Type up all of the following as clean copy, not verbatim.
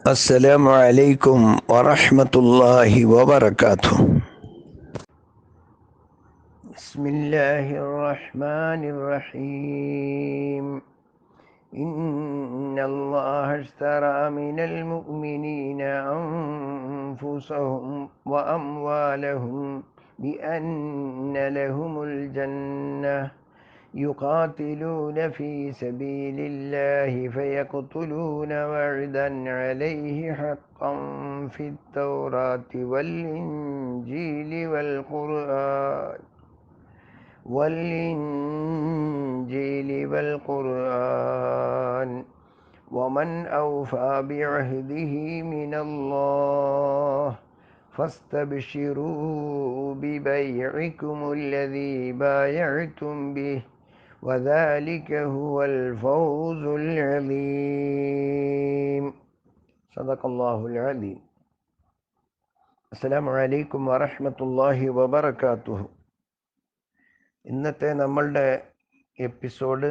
السلام عليكم ورحمة الله وبركاته. بسم الله الرحمن الرحيم. إن الله اشترى من المؤمنين أنفسهم وأموالهم بأن لهم الجنة يقاتلون في سبيل الله فيقتلون وعدا عليه حقا في التوراة والقرآن ومن أوفى بعهده من الله فاستبشروا ببيعكم الذي بايعتم به وذلك هو الفوز العظيم. صدق الله العظيم. അസ്സലാമു അലൈക്കും വറഹ്മത്തുള്ളാഹി വബറകാതുഹു. ഇന്നത്തെ നമ്മളുടെ എപ്പിസോഡ്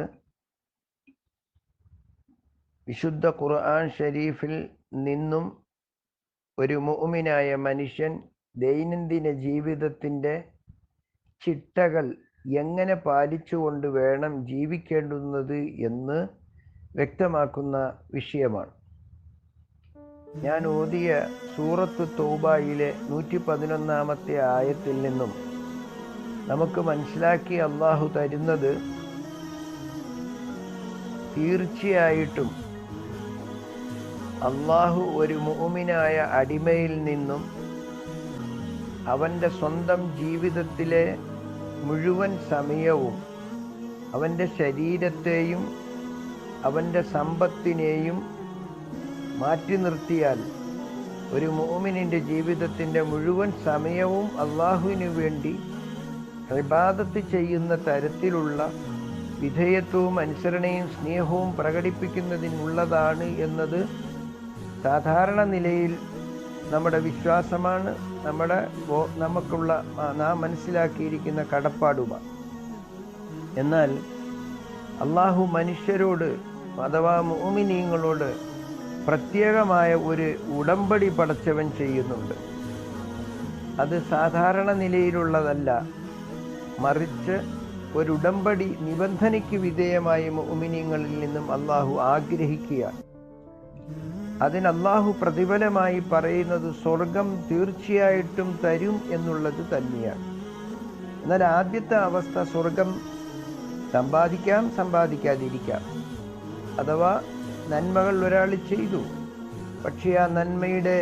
വിശുദ്ധ ഖുർആൻ ഷരീഫിൽ നിന്നും ഒരു മുഅ്മിനായ മനുഷ്യൻ ദൈനംദിന ജീവിതത്തിൻ്റെ ചിട്ടകൾ എങ്ങനെ പാലിച്ചുകൊണ്ട് വേണം ജീവിക്കേണ്ടുന്നത് എന്ന് വ്യക്തമാക്കുന്ന വിഷയമാണ്. ഞാൻ ഓതിയ സൂറത്ത് തൗബയിലെ 111 ആയത്തിൽ നിന്നും നമുക്ക് മനസ്സിലാക്കി അള്ളാഹു തരുന്നത്, തീർച്ചയായിട്ടും അള്ളാഹു ഒരു മുഅ്മിനായ അടിമയിൽ നിന്നും അവൻ്റെ സ്വന്തം ജീവിതത്തിലെ മുഴുവൻ സമയവും അവൻ്റെ ശരീരത്തെയും അവൻ്റെ സമ്പത്തിനെയും മാറ്റി നിർത്തിയാൽ ഒരു മുഅ്മിനിൻ്റെ ജീവിതത്തിൻ്റെ മുഴുവൻ സമയവും അള്ളാഹുവിനു വേണ്ടി ഇബാദത്ത് ചെയ്യുന്ന തരത്തിലുള്ള വിധേയത്വവും അനുസരണയും സ്നേഹവും പ്രകടിപ്പിക്കുന്നതിനുള്ളതാണ് എന്നത് സാധാരണ നിലയിൽ നമ്മുടെ വിശ്വാസമാണ്, നമുക്കുള്ള നാം മനസ്സിലാക്കിയിരിക്കുന്ന കടപ്പാടുമാണ്. എന്നാൽ അള്ളാഹു മനുഷ്യരോട് അഥവാ മുഅ്മിനീങ്ങളോട് പ്രത്യേകമായ ഒരു ഉടമ്പടി പടച്ചവൻ ചെയ്യുന്നുണ്ട്. അത് സാധാരണ നിലയിലുള്ളതല്ല, മറിച്ച് ഒരു ഉടമ്പടി നിബന്ധനയ്ക്ക് വിധേയമായി മുഅ്മിനീങ്ങളിൽ നിന്നും അള്ളാഹു ആഗ്രഹിക്കുകയാണ്. അതിന് അള്ളാഹു പ്രതിഫലമായി പറയുന്നത് സ്വർഗം തീർച്ചയായിട്ടും തരും എന്നുള്ളത് തന്നെയാണ്. എന്നാൽ ആദ്യത്തെ അവസ്ഥ സ്വർഗം സമ്പാദിക്കാം, സമ്പാദിക്കാതിരിക്കാം. അഥവാ നന്മകൾ ഒരാൾ ചെയ്തു, പക്ഷേ ആ നന്മയുടെ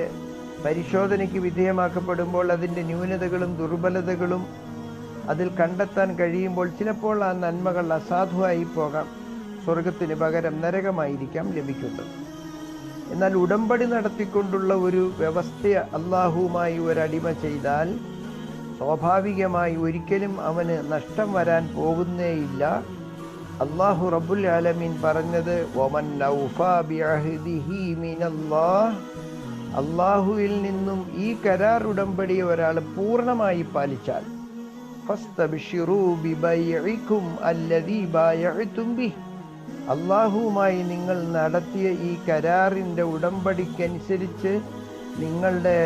പരിശോധനയ്ക്ക് വിധേയമാക്കപ്പെടുമ്പോൾ അതിൻ്റെ ന്യൂനതകളും ദുർബലതകളും അതിൽ കണ്ടെത്താൻ കഴിയുമ്പോൾ ചിലപ്പോൾ ആ നന്മകൾ അസാധുവായി പോകാം, സ്വർഗത്തിന് പകരം നരകമായിരിക്കാം ലഭിക്കുന്നത്. എന്നാൽ ഉടമ്പടി നടത്തിക്കൊണ്ടുള്ള ഒരു വ്യവസ്ഥ അള്ളാഹുവുമായി ഒരടിമ ചെയ്താൽ സ്വാഭാവികമായി ഒരിക്കലും അവന് നഷ്ടം വരാൻ പോകുന്നേയില്ല. അള്ളാഹു റബ്ബുൽ ആലമീൻ പറഞ്ഞത്, വമൻ ഔഫാ ബിഅഹ്ദിഹി മിനല്ലാഹ്, അള്ളാഹുവിൽ നിന്നും ഈ കരാർ ഉടമ്പടി ഒരാൾ പൂർണ്ണമായി പാലിച്ചാൽ ഫസ്തബ്ശിറൂ ബിബൈഇകും അല്ലദീ ബായഅതും ബിഹി, അള്ളാഹുവുമായി നിങ്ങൾ നടത്തിയ ഈ കരാറിൻ്റെ ഉടമ്പടിക്കനുസരിച്ച് നിങ്ങളുടെ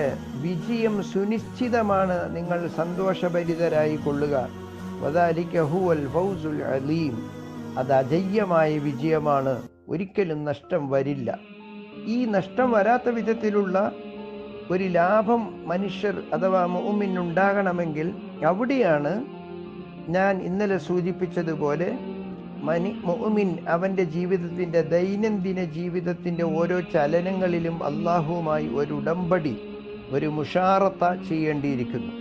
വിജയം സുനിശ്ചിതമാണ്, നിങ്ങൾ സന്തോഷഭരിതരായി കൊള്ളുക. വദാലിക ഹുവൽ ഫൗസുൽ അലീം, അത് അജയ്യമായ വിജയമാണ്, ഒരിക്കലും നഷ്ടം വരില്ല. ഈ നഷ്ടം വരാത്ത വിധത്തിലുള്ള ഒരു ലാഭം മനുഷ്യർ അഥവാ മുഅ്മിൻ ഉണ്ടാകണമെങ്കിൽ അവിടെയാണ് ഞാൻ ഇന്നലെ സൂചിപ്പിച്ചതുപോലെ മുഅ്മിൻ അവൻ്റെ ജീവിതത്തിൻ്റെ ദൈനംദിന ജീവിതത്തിൻ്റെ ഓരോ ചലനങ്ങളിലും അള്ളാഹുവുമായി ഒരു ഉടമ്പടി, ഒരു മുഷാറത്ത ചെയ്യേണ്ടിയിരിക്കുന്നു.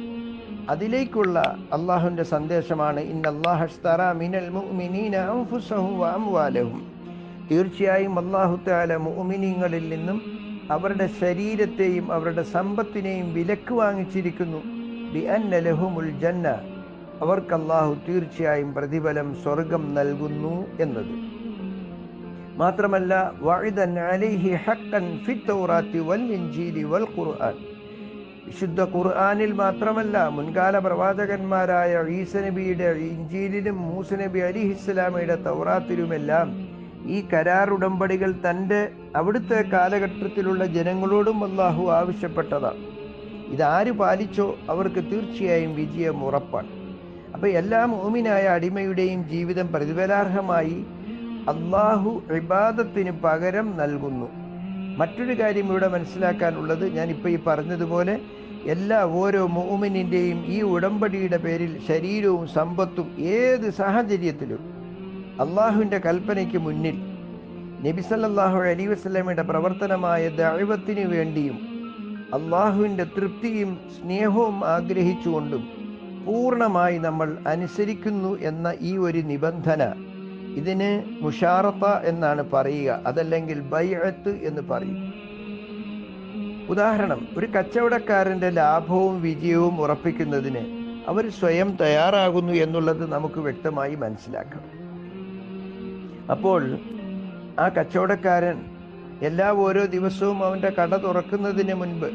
അതിലേക്കുള്ള അള്ളാഹുവിൻ്റെ സന്ദേശമാണ് ഇന്നല്ലാഹ ഇശ്തറാ മിനൽ മുഅ്മിനീന അൻഫുസഹും വഅംവാലഹും, തീർച്ചയായും അല്ലാഹു തആല മുഅ്മിനീങ്ങളിൽ നിന്നും അവരുടെ ശരീരത്തെയും അവരുടെ സമ്പത്തിനെയും വിലക്ക് വാങ്ങിച്ചിരിക്കുന്നു. ബിഅന്ന ലഹുമുൽ ജന്ന, അവർക്ക് അല്ലാഹു തീർച്ചയായും പ്രതിഫലം സ്വർഗം നൽകുന്നു എന്നത് മാത്രമല്ല, വഅദൻ അലൈഹി ഹഖൻ ഫിത് തൗറാത്തി വൽ ഇൻജീലി വൽ ഖുർആൻ, വിശുദ്ധ ഖുർആനിൽ മാത്രമല്ല മുൻകാല പ്രവാചകന്മാരായ ഈസ നബിയുടെ ഇൻജീലിലും മൂസ നബി അലൈഹിസ്സലാമയുടെ തൗറാത്തിലുമെല്ലാം ഈ കരാർ ഉടമ്പടികൾ അവിടുത്തെ കാലഘട്ടത്തിലുള്ള ജനങ്ങളോടും അല്ലാഹു ആവശ്യപ്പെട്ടതാണ്. ഇതാര് പാലിച്ചോ അവർക്ക് തീർച്ചയായും വിജയം ഉറപ്പാണ്. അപ്പോൾ എല്ലാ മുഅ്മിനായ അടിമയുടെയും ജീവിതം പ്രതിഫലാർഹമായി അല്ലാഹു ഇബാദത്തിന് പകരം നൽകുന്നു. മറ്റൊരു കാര്യം ഇവിടെ മനസ്സിലാക്കാനുള്ളത്, ഞാനിപ്പോൾ ഈ പറഞ്ഞതുപോലെ ഓരോ മുഅ്മിനിൻ്റെയും ഈ ഉടമ്പടിയുടെ പേരിൽ ശരീരവും സമ്പത്തും ഏത് സാഹചര്യത്തിലും അള്ളാഹുവിൻ്റെ കൽപ്പനയ്ക്ക് മുന്നിൽ നബി സല്ലല്ലാഹു അലൈഹി വസല്ലമയുടെ പ്രവർത്തനമായ ദഅവത്തിന് വേണ്ടിയും അള്ളാഹുവിൻ്റെ തൃപ്തിയും സ്നേഹവും ആഗ്രഹിച്ചുകൊണ്ടും പൂർണ്ണമായി നമ്മൾ അനുസരിക്കുന്നു എന്ന ഈ ഒരു നിബന്ധന, ഇതിന് മുഷാറത്ത എന്നാണ് പറയുക, അതല്ലെങ്കിൽ ബൈഅത്ത് എന്ന് പറയും. ഉദാഹരണം, ഒരു കച്ചവടക്കാരൻ്റെ ലാഭവും വിജയവും ഉറപ്പിക്കുന്നതിന് അവർ സ്വയം തയ്യാറാകുന്നു എന്നുള്ളത് നമുക്ക് വ്യക്തമായി മനസ്സിലാക്കണം. അപ്പോൾ ആ കച്ചവടക്കാരൻ ഓരോ ദിവസവും അവൻ്റെ കട തുറക്കുന്നതിന് മുൻപ്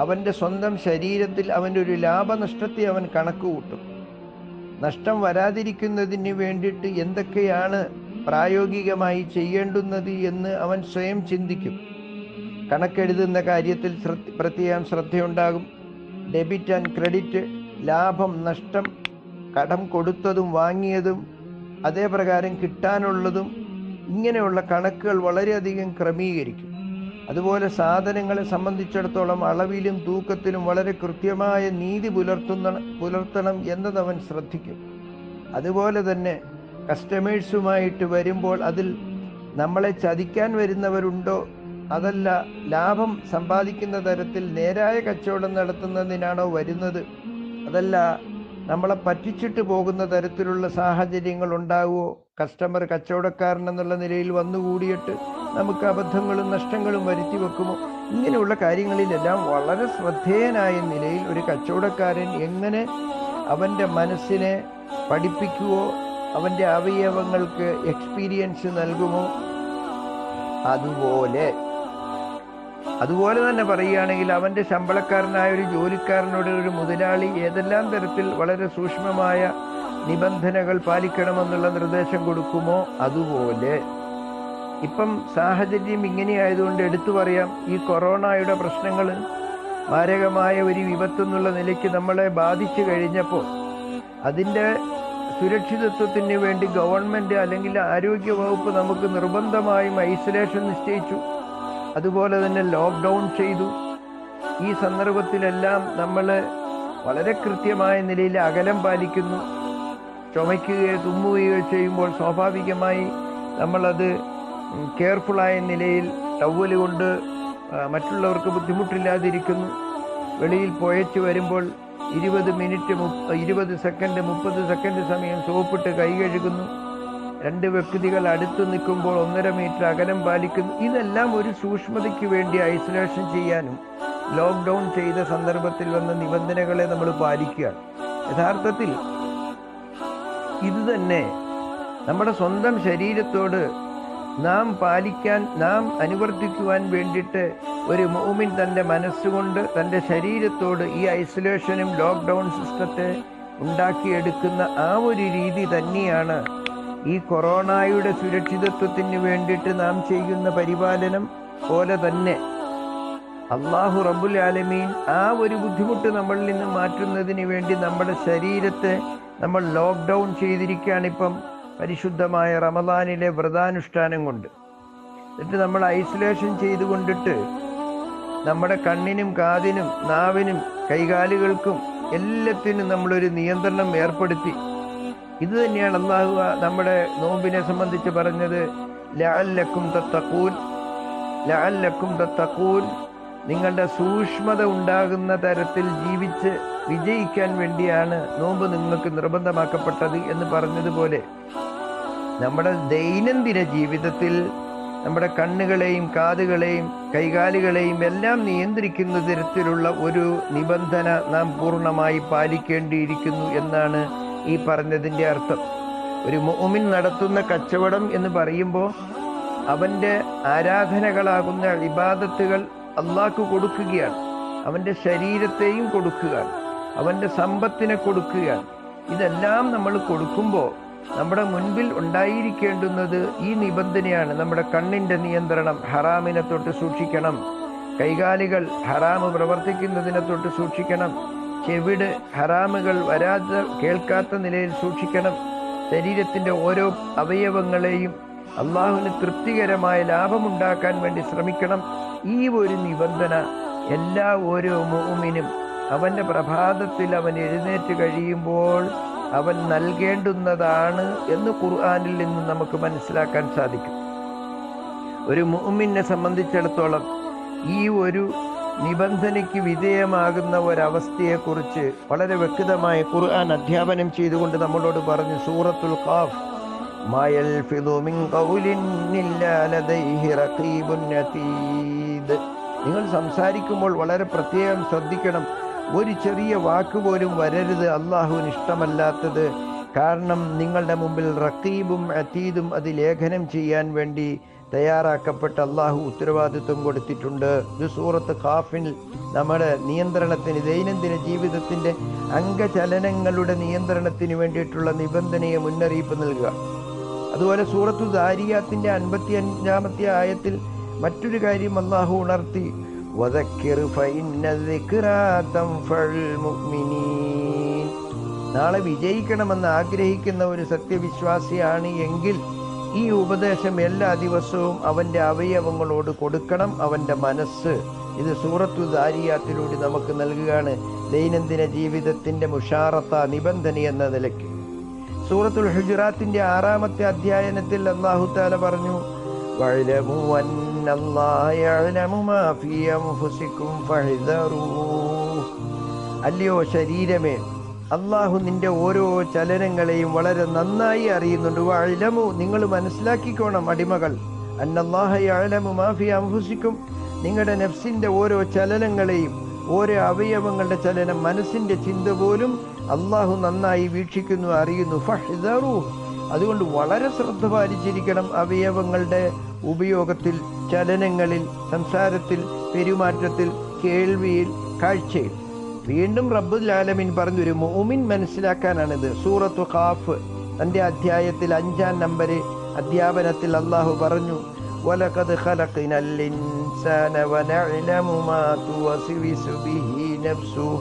അവൻ്റെ സ്വന്തം ശരീരത്തിൽ അവൻ്റെ ഒരു ലാഭനഷ്ടത്തെ അവൻ കണക്ക് കൂട്ടും. നഷ്ടം വരാതിരിക്കുന്നതിന് വേണ്ടിയിട്ട് എന്തൊക്കെയാണ് പ്രായോഗികമായി ചെയ്യേണ്ടുന്നത് എന്ന് അവൻ സ്വയം ചിന്തിക്കും. കണക്കെഴുതുന്ന കാര്യത്തിൽ പ്രത്യേകം ശ്രദ്ധയുണ്ടാകും. ഡെബിറ്റ് ആൻഡ് ക്രെഡിറ്റ്, ലാഭം നഷ്ടം, കടം കൊടുത്തതും വാങ്ങിയതും അതേപ്രകാരം കിട്ടാനുള്ളതും, ഇങ്ങനെയുള്ള കണക്കുകൾ വളരെയധികം ക്രമീകരിക്കും. അതുപോലെ സാധനങ്ങളെ സംബന്ധിച്ചിടത്തോളം അളവിലും തൂക്കത്തിലും വളരെ കൃത്യമായ നീതി പുലർത്തണം എന്നതവൻ ശ്രദ്ധിക്കും. അതുപോലെ തന്നെ കസ്റ്റമേഴ്സുമായിട്ട് വരുമ്പോൾ അതിൽ നമ്മളെ ചതിക്കാൻ വരുന്നവരുണ്ടോ, അതല്ല ലാഭം സമ്പാദിക്കുന്ന തരത്തിൽ നേരായ കച്ചവടം നടത്തുന്നതിനാണോ വരുന്നത്, അതല്ല നമ്മളെ പറ്റിച്ചിട്ട് പോകുന്ന തരത്തിലുള്ള സാഹചര്യങ്ങൾ ഉണ്ടാകുമോ, കസ്റ്റമർ കച്ചവടക്കാരൻ എന്നുള്ള നിലയിൽ വന്നുകൂടിയിട്ട് നമുക്ക് അബദ്ധങ്ങളും നഷ്ടങ്ങളും വരുത്തി വെക്കുമോ, ഇങ്ങനെയുള്ള കാര്യങ്ങളിലെല്ലാം വളരെ ശ്രദ്ധേയനായ നിലയിൽ ഒരു കച്ചവടക്കാരൻ എങ്ങനെ അവൻ്റെ മനസ്സിനെ പഠിപ്പിക്കുവോ, അവൻ്റെ അവയവങ്ങൾക്ക് എക്സ്പീരിയൻസ് നൽകുമോ, അതുപോലെ തന്നെ പറയുകയാണെങ്കിൽ അവൻ്റെ ശമ്പളക്കാരനായ ഒരു ജോലിക്കാരനോട് ഒരു മുതലാളി ഏതെല്ലാം തരത്തിൽ വളരെ സൂക്ഷ്മമായ നിബന്ധനകൾ പാലിക്കണമെന്നുള്ള നിർദ്ദേശം കൊടുക്കുമോ അതുപോലെ. ഇപ്പം സാഹചര്യം ഇങ്ങനെയായതുകൊണ്ട് എടുത്തു പറയാം, ഈ കൊറോണയുടെ പ്രശ്നങ്ങൾ മാരകമായ ഒരു വിപത്തെന്നുള്ള നിലയ്ക്ക് നമ്മളെ ബാധിച്ചു കഴിഞ്ഞപ്പോൾ അതിൻ്റെ സുരക്ഷിതത്വത്തിന് വേണ്ടി ഗവൺമെൻറ് അല്ലെങ്കിൽ ആരോഗ്യ വകുപ്പ് നമുക്ക് നിർബന്ധമായും ഐസൊലേഷൻ നിശ്ചയിച്ചു. അതുപോലെ തന്നെ ലോക്ക്ഡൗൺ ചെയ്തു. ഈ സന്ദർഭത്തിലെല്ലാം നമ്മൾ വളരെ കൃത്യമായ നിലയിൽ അകലം പാലിക്കുന്നു. ചുമയ്ക്കുകയോ തുമ്മുകയോ ചെയ്യുമ്പോൾ സ്വാഭാവികമായി നമ്മളത് കെയർഫുള്ളായ നിലയിൽ ടവല് കൊണ്ട് മറ്റുള്ളവർക്ക് ബുദ്ധിമുട്ടില്ലാതിരിക്കുന്നു. വെളിയിൽ പോയച്ച് വരുമ്പോൾ 20 മിനിറ്റ് 20 സെക്കൻഡ് 30 സെക്കൻഡ് സമയം സോപ്പിട്ട് കൈ കഴുകുന്നു. 2 വ്യക്തികൾ അടുത്ത് നിൽക്കുമ്പോൾ 1.5 മീറ്റർ അകലം പാലിക്കുന്നു. ഇതെല്ലാം ഒരു സൂക്ഷ്മതയ്ക്ക് വേണ്ടി ഐസൊലേഷൻ ചെയ്യാനും ലോക്ക്ഡൗൺ ചെയ്ത സന്ദർഭത്തിൽ വന്ന നിബന്ധനകളെ നമ്മൾ പാലിക്കുകയാണ്. യഥാർത്ഥത്തിൽ ഇത് തന്നെ നമ്മുടെ സ്വന്തം ശരീരത്തോട് നാം അനുവർത്തിക്കുവാൻ വേണ്ടിയിട്ട് ഒരു മുഅ്മിൻ തൻ്റെ മനസ്സുകൊണ്ട് തൻ്റെ ശരീരത്തോട് ഈ ഐസൊലേഷനും ലോക്ക്ഡൗൺ സിസ്റ്റത്തെ ഉണ്ടാക്കിയെടുക്കുന്ന ആ ഒരു രീതി തന്നെയാണ് ഈ കൊറോണയുടെ സുരക്ഷിതത്വത്തിന് വേണ്ടിയിട്ട് നാം ചെയ്യുന്ന പരിപാലനം പോലെ തന്നെ അല്ലാഹു റബ്ബുൽ ആലമീൻ ആ ഒരു ബുദ്ധിമുട്ട് നമ്മളിൽ നിന്ന് മാറ്റുന്നതിന് വേണ്ടി നമ്മുടെ ശരീരത്തെ നമ്മൾ ലോക്ക്ഡൗൺ ചെയ്തിരിക്കുകയാണ് ഇപ്പം പരിശുദ്ധമായ റമദാനിലെ വ്രതാനുഷ്ഠാനം കൊണ്ട്. എന്നിട്ട് നമ്മൾ ഐസൊലേഷൻ ചെയ്തുകൊണ്ടിട്ട് നമ്മുടെ കണ്ണിനും കാതിനും നാവിനും കൈകാലുകൾക്കും എല്ലാത്തിനും നമ്മളൊരു നിയന്ത്രണം ഏർപ്പെടുത്തി. ഇത് തന്നെയാണ് അല്ലാഹു നമ്മുടെ നോമ്പിനെ സംബന്ധിച്ച് പറഞ്ഞത്, ലഅല്ലക്കും തത്തഖൂൻ, നിങ്ങളുടെ സൂക്ഷ്മത ഉണ്ടാകുന്ന തരത്തിൽ ജീവിച്ച് വിജയിക്കാൻ വേണ്ടിയാണ് നോമ്പ് നിങ്ങൾക്ക് നിർബന്ധമാക്കപ്പെട്ടത് എന്ന് പറഞ്ഞതുപോലെ നമ്മുടെ ദൈനംദിന ജീവിതത്തിൽ നമ്മുടെ കണ്ണുകളെയും കാതുകളെയും കൈകാലുകളെയും എല്ലാം നിയന്ത്രിക്കുന്ന തരത്തിലുള്ള ഒരു നിബന്ധന നാം പൂർണ്ണമായി പാലിക്കേണ്ടിയിരിക്കുന്നു എന്നാണ് ഈ പറഞ്ഞതിൻ്റെ അർത്ഥം. ഒരു മുഅ്മിൻ നടത്തുന്ന കച്ചവടം എന്ന് പറയുമ്പോൾ അവൻ്റെ ആരാധനകളാകുന്ന ഇബാദത്തുകൾ അല്ലാഹ്ക്ക് കൊടുക്കുകയാണ്, അവൻ്റെ ശരീരത്തെയും കൊടുക്കുകയാണ്, അവൻ്റെ സമ്പത്തിനെ കൊടുക്കുകയാണ്. ഇതെല്ലാം നമ്മൾ കൊടുക്കുമ്പോൾ നമ്മുടെ മുൻപിൽ ഉണ്ടായിരിക്കേണ്ടുന്നത് ഈ നിബന്ധനയാണ്. നമ്മുടെ കണ്ണിൻ്റെ നിയന്ത്രണം, ഹറാമിനെ തൊട്ട് സൂക്ഷിക്കണം. കൈകാലുകൾ ഹറാമ് പ്രവർത്തിക്കുന്നതിനെ തൊട്ട് സൂക്ഷിക്കണം. ചെവിട് ഹറാമുകൾ വരാതെ കേൾക്കാത്ത നിലയിൽ സൂക്ഷിക്കണം. ശരീരത്തിൻ്റെ ഓരോ അവയവങ്ങളെയും അള്ളാഹുവിന് തൃപ്തികരമായ ലാഭമുണ്ടാക്കാൻ വേണ്ടി ശ്രമിക്കണം. ഈ ഒരു നിബന്ധന എല്ലാ ഓരോ മുഅ്മിനും അവൻ്റെ പ്രഭാതത്തിൽ അവൻ എഴുന്നേറ്റ് കഴിയുമ്പോൾ അവൻ നൽകേണ്ടുന്നതാണ് എന്ന് ഖുർആനിൽ നിന്ന് നമുക്ക് മനസ്സിലാക്കാൻ സാധിക്കും. ഒരു മുഅ്മിനെ സംബന്ധിച്ചിടത്തോളം ഈ ഒരു നിബന്ധനയ്ക്ക് വിധേയമാകുന്ന ഒരവസ്ഥയെക്കുറിച്ച് വളരെ വ്യക്തമായി ഖുർആൻ അധ്യാപനം ചെയ്തുകൊണ്ട് നമ്മളോട് പറഞ്ഞു. സൂറത്തുൽ ഖാഫ്, മാ യൽഫിദു മിൻ ഖൗലിൻ ഇല്ലാ ലദൈഹി റഖീബുൻ അതീദ്. നിങ്ങൾ സംസാരിക്കുമ്പോൾ വളരെ പ്രത്യേകം ശ്രദ്ധിക്കണം. ഒരു ചെറിയ വാക്ക് പോലും വരരുത് അള്ളാഹുവിന് ഇഷ്ടമല്ലാത്തത്. കാരണം നിങ്ങളുടെ മുമ്പിൽ റഖീബും അതീദും അത് ലേഖനം ചെയ്യാൻ വേണ്ടി തയ്യാറാക്കപ്പെട്ട അള്ളാഹു ഉത്തരവാദിത്വം കൊടുത്തിട്ടുണ്ട്. ഇത് സൂറത്ത് ഖാഫിൽ നമ്മുടെ നിയന്ത്രണത്തിന്, ദൈനംദിന ജീവിതത്തിൻ്റെ അംഗചലനങ്ങളുടെ നിയന്ത്രണത്തിന് വേണ്ടിയിട്ടുള്ള നിബന്ധനയെ മുന്നറിയിപ്പ് നൽകുക. അതുപോലെ സൂറത്തു ദാരിയാത്തിൻ്റെ 55-ാമത്തെ ആയത്തിൽ മറ്റൊരു കാര്യം അള്ളാഹു ഉണർത്തി. വദക്കിർ ഫഇന്ന ദിക്റാ തൻഫഉൽ മുഅ്മിനീൻ. നാളെ വിജയിക്കണമെന്ന് ആഗ്രഹിക്കുന്ന ഒരു സത്യവിശ്വാസിയാണ് എങ്കിൽ ഈ ഉപദേശം എല്ലാ ദിവസവും അവൻ്റെ അവയവങ്ങളോട് കൊടുക്കണം, അവൻ്റെ മനസ്സ്. ഇത് സൂറത്തു ദാരിയാത്തിലൂടെ നമുക്ക് നൽകുകയാണ് ദൈനംദിന ജീവിതത്തിൻ്റെ മുഷാറത്ത, നിബന്ധന എന്ന നിലയ്ക്ക്. സൂറത്തുൽ ഹുജറാത്തിൻ്റെ 6-ാമത്തെ അധ്യായനത്തിൽ അല്ലാഹു തആല പറഞ്ഞു, വഅലമു അന്നല്ലാഹ യഅലമു മാ ഫീ അൻഫുസികും ഫഹ്ദറൂഹ്. അല്ലയോ ശരീരമേ, അള്ളാഹു നിന്റെ ഓരോ ചലനങ്ങളെയും വളരെ നന്നായി അറിയുന്നുണ്ട്. വഅലമു, നിങ്ങൾ മനസ്സിലാക്കിക്കോണം അടിമകൾ, അന്നല്ലാഹ യഅലമു മാ ഫീ അൻഫുസികും, നിങ്ങളുടെ നഫ്സിന്റെ ഓരോ ചലനങ്ങളെയും, ഓരോ അവയവങ്ങളുടെ ചലനം, മനസ്സിന്റെ ചിന്ത പോലും അള്ളാഹു നന്നായി വീക്ഷിക്കുന്നു, അറിയുന്നു. ഫഹ്ദറൂഹ്, അതുകൊണ്ട് വളരെ ശ്രദ്ധ പാലിച്ചിരിക്കണം അവയവങ്ങളുടെ ഉപയോഗത്തിൽ, ചലനങ്ങളിൽ, സംസാരത്തിൽ, പെരുമാറ്റത്തിൽ, കേൾവിയിൽ, കാഴ്ചയിൽ. വീണ്ടും റബ്ബുൽ ആലമീൻ പറഞ്ഞു, ഒരു മുഅ്മിൻ മനസ്സിലാക്കാനാണിത്. സൂറത്തു ഖാഫ് തൻ്റെ അധ്യായത്തിൽ 5-ാം നമ്പർ അധ്യാപനത്തിൽ അള്ളാഹു പറഞ്ഞു, വലഖദ് ഖലഖ്നൽ ഇൻസാന വനഅലമു മാ തുവസ്വിസു ബിഹി നഫ്സുഹു.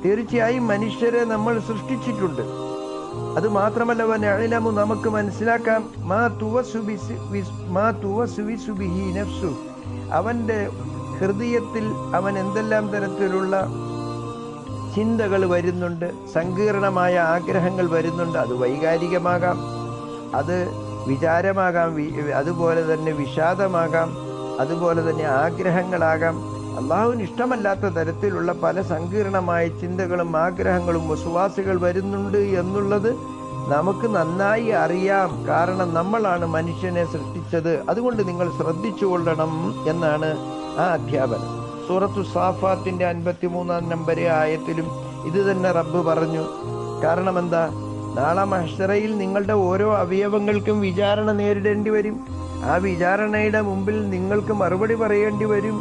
തീർച്ചയായും മനുഷ്യരെ നമ്മൾ സൃഷ്ടിച്ചിട്ടുണ്ട്. അത് മാത്രമല്ല വനഅലമു, നമുക്ക് മനസ്സിലാക്കാം, മാ തുവസ്വിസു ബിഹി നഫ്സുഹു, അവൻ്റെ ഹൃദയത്തിൽ അവൻ എന്തെല്ലാം തരത്തിലുള്ള ചിന്തകൾ വരുന്നുണ്ട്, സങ്കീർണമായ ആഗ്രഹങ്ങൾ വരുന്നുണ്ട്. അത് വൈകാരികമാകാം, അത് വിചാരമാകാം, അതുപോലെ തന്നെ വിഷാദമാകാം, അതുപോലെ തന്നെ ആഗ്രഹങ്ങളാകാം. അള്ളാഹുവിന് ഇഷ്ടമല്ലാത്ത തരത്തിലുള്ള പല സങ്കീർണമായ ചിന്തകളും ആഗ്രഹങ്ങളും വസ്വാസുകൾ വരുന്നുണ്ട് എന്നുള്ളത് നമുക്ക് നന്നായി അറിയാം. കാരണം നമ്മളാണ് മനുഷ്യനെ സൃഷ്ടിച്ചത്. അതുകൊണ്ട് നിങ്ങൾ ശ്രദ്ധിച്ചുകൊള്ളണം എന്നാണ് ആ അധ്യാപനം. സൂറത്തു സാഫാത്തിൻ്റെ 53-ാം നമ്പർ ആയത്തിലും ഇത് തന്നെ റബ്ബ് പറഞ്ഞു. കാരണം എന്താ? നാളെ മഹ്ശറയിൽ നിങ്ങളുടെ ഓരോ അവയവങ്ങൾക്കും വിചാരണ നേരിടേണ്ടി വരും. ആ വിചാരണയുടെ മുമ്പിൽ നിങ്ങൾക്ക് മറുപടി പറയേണ്ടി വരും.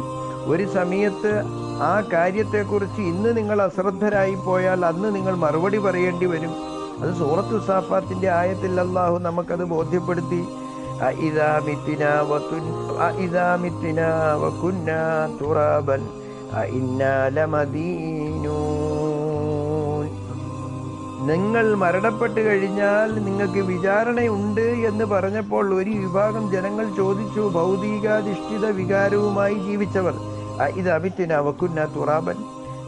ഒരു സമയത്ത് ആ കാര്യത്തെക്കുറിച്ച് ഇന്ന് നിങ്ങൾ അശ്രദ്ധരായി പോയാൽ അന്ന് നിങ്ങൾ മറുപടി പറയേണ്ടി വരും. അത് സൂറത്തു സാഫാത്തിൻ്റെ ആയത്തിൽ അല്ലാഹു നമുക്കത് ബോധ്യപ്പെടുത്തി. അഇദാ മിത്നാ വകുന്നാ തുറാബൻ അഇന്നാ ലമദീനൂൻ. നിങ്ങൾ മരണപ്പെട്ട് കഴിഞ്ഞാൽ നിങ്ങൾക്ക് വിചാരണയുണ്ട് എന്ന് പറഞ്ഞപ്പോൾ ഒരു വിഭാഗം ജനങ്ങൾ ചോദിച്ചു, ഭൗതികാധിഷ്ഠിത വികാരവുമായി ജീവിച്ചവർ, അഇദാ മിത്നാ വകുന്നാ തുറാബൻ,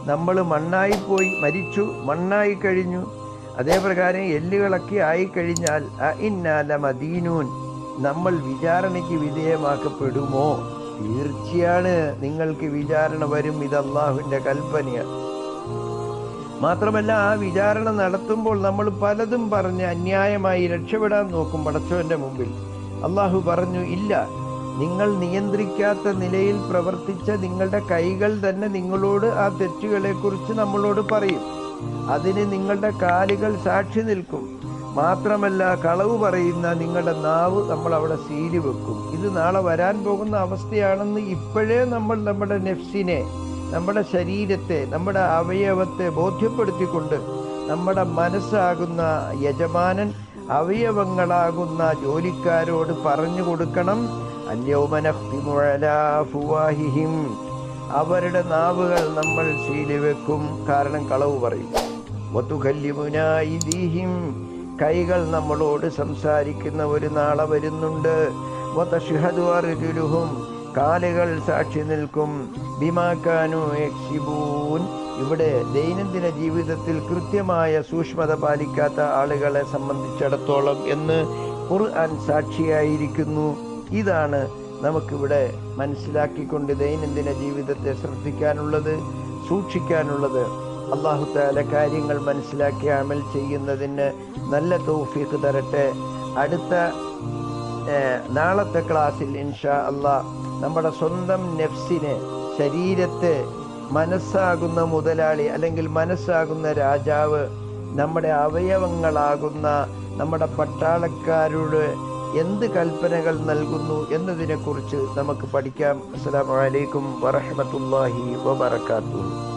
നമ്മൾ മണ്ണായിപ്പോയി, മരിച്ചു, മണ്ണായി കഴിഞ്ഞു, അതേപ്രകാരം എല്ലുകളൊക്കെ ആയിക്കഴിഞ്ഞാൽ അഇന്നാ ലമദീനൂൻ, നമ്മൾ വിചാരണയ്ക്ക് വിധേയമാക്കപ്പെടുമോ? തീർച്ചയാണ് നിങ്ങൾക്ക് വിചാരണ വരും. ഇത് അള്ളാഹുവിൻ്റെ കൽപ്പനയാണ്. മാത്രമല്ല, ആ വിചാരണ നടത്തുമ്പോൾ നമ്മൾ പലതും പറഞ്ഞ് അന്യായമായി രക്ഷപ്പെടാൻ നോക്കും പടച്ചവന്റെ മുമ്പിൽ. അള്ളാഹു പറഞ്ഞു, ഇല്ല, നിങ്ങൾ നിയന്ത്രിക്കാത്ത നിലയിൽ പ്രവർത്തിച്ച നിങ്ങളുടെ കൈകൾ തന്നെ നിങ്ങളോട് ആ തെറ്റുകളെക്കുറിച്ച് നമ്മളോട് പറയും. അതിന് നിങ്ങളുടെ കാലുകൾ സാക്ഷി നിൽക്കും. മാത്രമല്ല, കളവ് പറയുന്ന നിങ്ങളുടെ നാവ് നമ്മൾ അവിടെ സീല് വെക്കും. ഇത് നാളെ വരാൻ പോകുന്ന അവസ്ഥയാണെന്ന് ഇപ്പോഴേ നമ്മൾ നമ്മുടെ നെഫ്സിനെ, നമ്മുടെ ശരീരത്തെ, നമ്മുടെ അവയവത്തെ ബോധ്യപ്പെടുത്തിക്കൊണ്ട് നമ്മുടെ മനസ്സാകുന്ന യജമാനൻ അവയവങ്ങളാകുന്ന ജോലിക്കാരോട് പറഞ്ഞു കൊടുക്കണം, അൽയൗമ നഖ്തിമു അലാ അഫ്വാഹിഹിം, അവരുടെ നാവുകൾ നമ്മൾ സീല് വെക്കും, കാരണം കളവ് പറയും. വതുകല്ലിമുനാ അയ്ദീഹിം, കൈകൾ നമ്മളോട് സംസാരിക്കുന്ന ഒരു നാളെ വരുന്നുണ്ട്. വതശ്ഹദു അർജുലുഹും, കാലുകൾ സാക്ഷി നിൽക്കും. ബിമാ കാനൂ യക്സിബൂൻ, ഇവിടെ ദൈനംദിന ജീവിതത്തിൽ കൃത്യമായ സൂക്ഷ്മത പാലിക്കാത്ത ആളുകളെ സംബന്ധിച്ചിടത്തോളം എന്ന് ഖുർആൻ സാക്ഷിയായിരിക്കുന്നു. ഇതാണ് നമുക്കിവിടെ മനസ്സിലാക്കിക്കൊണ്ട് ദൈനംദിന ജീവിതത്തെ ശ്രദ്ധിക്കാനുള്ളത്, സൂക്ഷിക്കാനുള്ളത്. അല്ലാഹു തആല കാര്യങ്ങൾ മനസ്സിലാക്കി അമൽ ചെയ്യുന്നതിന് നല്ല തൗഫീഖ് തരട്ടെ. അടുത്ത നാളത്തെ ക്ലാസ്സിൽ ഇൻഷാ അല്ലാഹ് നമ്മുടെ സ്വന്തം നഫ്സിനെ, ശരീരത്തെ, മനസ്സാകുന്ന മുതലാളി അല്ലെങ്കിൽ മനസ്സാകുന്ന രാജാവ്, നമ്മുടെ അവയവങ്ങളാകുന്ന നമ്മുടെ പട്ടാളക്കാരോട് എന്ത് കൽപ്പനകൾ നൽകുന്നു എന്നതിനെക്കുറിച്ച് നമുക്ക് പഠിക്കാം. അസ്സലാമു അലൈക്കും വറഹ്മത്തുള്ളാഹി വബറകാതുഹു.